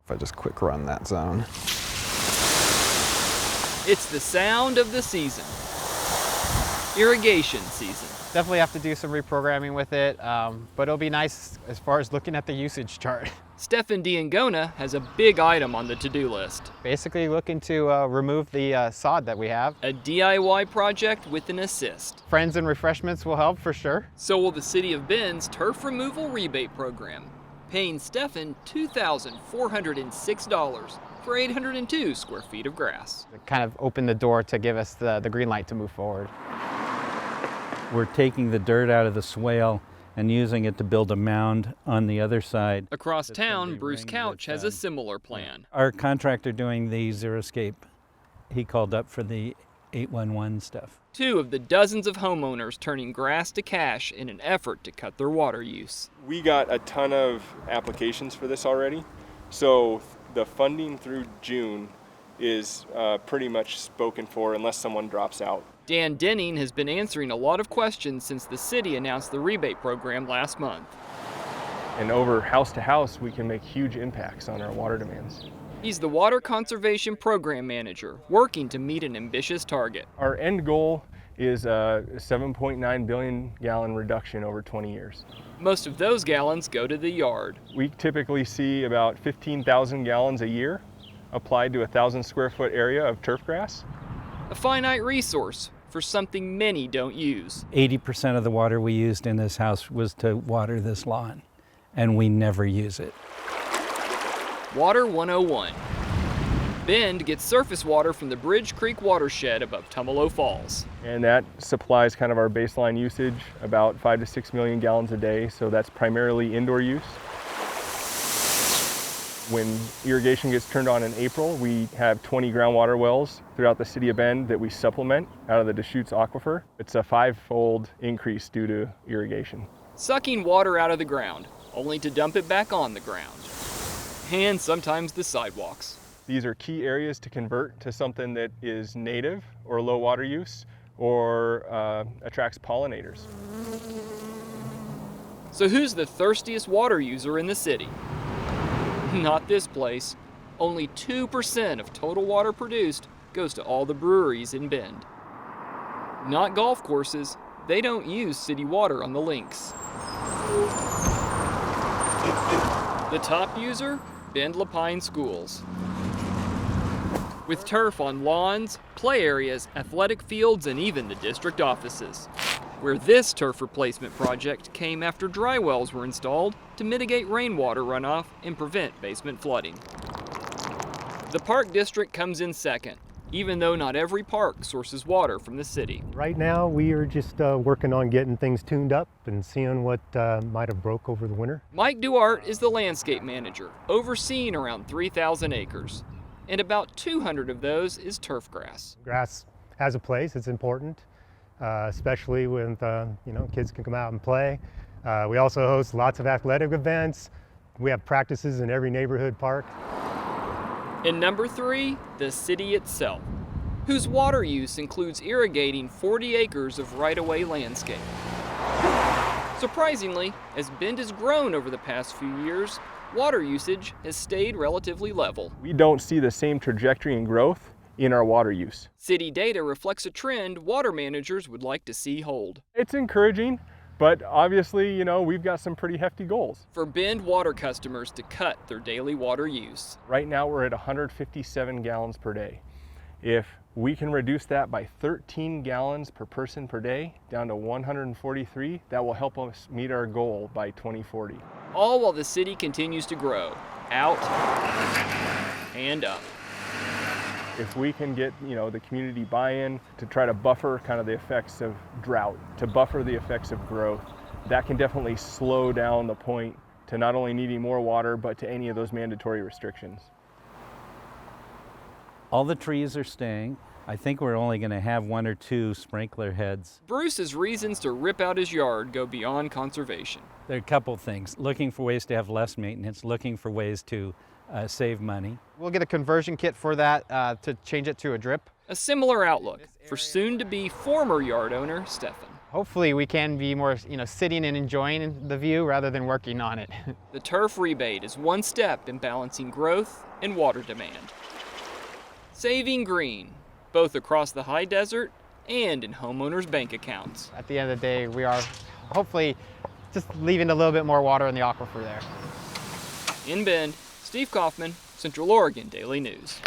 If I just quick run that zone. It's the sound of the season. Irrigation season. Definitely have to do some reprogramming with it, but it'll be nice as far as looking at the usage chart. Stefan Diangona has a big item on the to-do list. Basically looking to remove the sod that we have. A DIY project with an assist. Friends and refreshments will help for sure. So will the City of Bend's turf removal rebate program, paying Stefan $2,406 for 802 square feet of grass. It kind of opened the door to give us the green light to move forward. We're taking the dirt out of the swale and using it to build a mound on the other side. Across town, Bruce Couch has a similar plan. Our contractor doing the xeriscape, he called up for the 811 stuff. 2 of the dozens of homeowners turning grass to cash in an effort to cut their water use. We got a ton of applications for this already, so the funding through June is pretty much spoken for unless someone drops out. Dan Denning has been answering a lot of questions since the city announced the rebate program last month. And over house to house, we can make huge impacts on our water demands. He's the Water Conservation Program Manager, working to meet an ambitious target. Our end goal is a 7.9 billion gallon reduction over 20 years. Most of those gallons go to the yard. We typically see about 15,000 gallons a year applied to a 1,000 square foot area of turf grass. A finite resource for something many don't use. 80% of the water we used in this house was to water this lawn, and we never use it. Water 101. Bend gets surface water from the Bridge Creek watershed above Tumalo Falls. And that supplies kind of our baseline usage, about 5 to 6 million gallons a day, so that's primarily indoor use. When irrigation gets turned on in April, we have 20 groundwater wells throughout the city of Bend that we supplement out of the Deschutes aquifer. It's a 5-fold increase due to irrigation. Sucking water out of the ground, only to dump it back on the ground. And sometimes the sidewalks. These are key areas to convert to something that is native or low water use or attracts pollinators. So who's the thirstiest water user in the city? Not this place. Only 2% of total water produced goes to all the breweries in Bend. Not golf courses. They don't use city water on the links. The top user? Bend Lapine schools. With turf on lawns, play areas, athletic fields, and even the district offices. Where this turf replacement project came after dry wells were installed to mitigate rainwater runoff and prevent basement flooding. The Park District comes in second, even though not every park sources water from the city. Right now, we are just working on getting things tuned up and seeing what might have broke over the winter. Mike Duarte is the landscape manager, overseeing around 3,000 acres. And about 200 of those is turf grass. Grass has a place, it's important, especially when kids can come out and play. We also host lots of athletic events. We have practices in every neighborhood park. And number 3, the city itself, whose water use includes irrigating 40 acres of right-of-way landscape. Surprisingly, as Bend has grown over the past few years, water usage has stayed relatively level. We don't see the same trajectory and growth in our water use. City data reflects a trend water managers would like to see hold. It's encouraging, but obviously, we've got some pretty hefty goals. For Bend water customers to cut their daily water use. Right now we're at 157 gallons per day. If we can reduce that by 13 gallons per person per day down to 143, that will help us meet our goal by 2040. All while the city continues to grow, out and up. If we can get, the community buy-in to try to buffer kind of the effects of drought, to buffer the effects of growth, that can definitely slow down the point to not only needing more water, but to any of those mandatory restrictions. All the trees are staying. I think we're only going to have 1 or 2 sprinkler heads. Bruce's reasons to rip out his yard go beyond conservation. There are a couple things. Looking for ways to have less maintenance, looking for ways to save money. We'll get a conversion kit for that to change it to a drip. A similar outlook for soon-to-be former yard owner Stefan. hopefully we can be more, sitting and enjoying the view rather than working on it. The turf rebate is one step in balancing growth and water demand. Saving green, both across the high desert and in homeowners' bank accounts. At the end of the day, we are hopefully just leaving a little bit more water in the aquifer there. In Bend, Steve Kaufman, Central Oregon Daily News.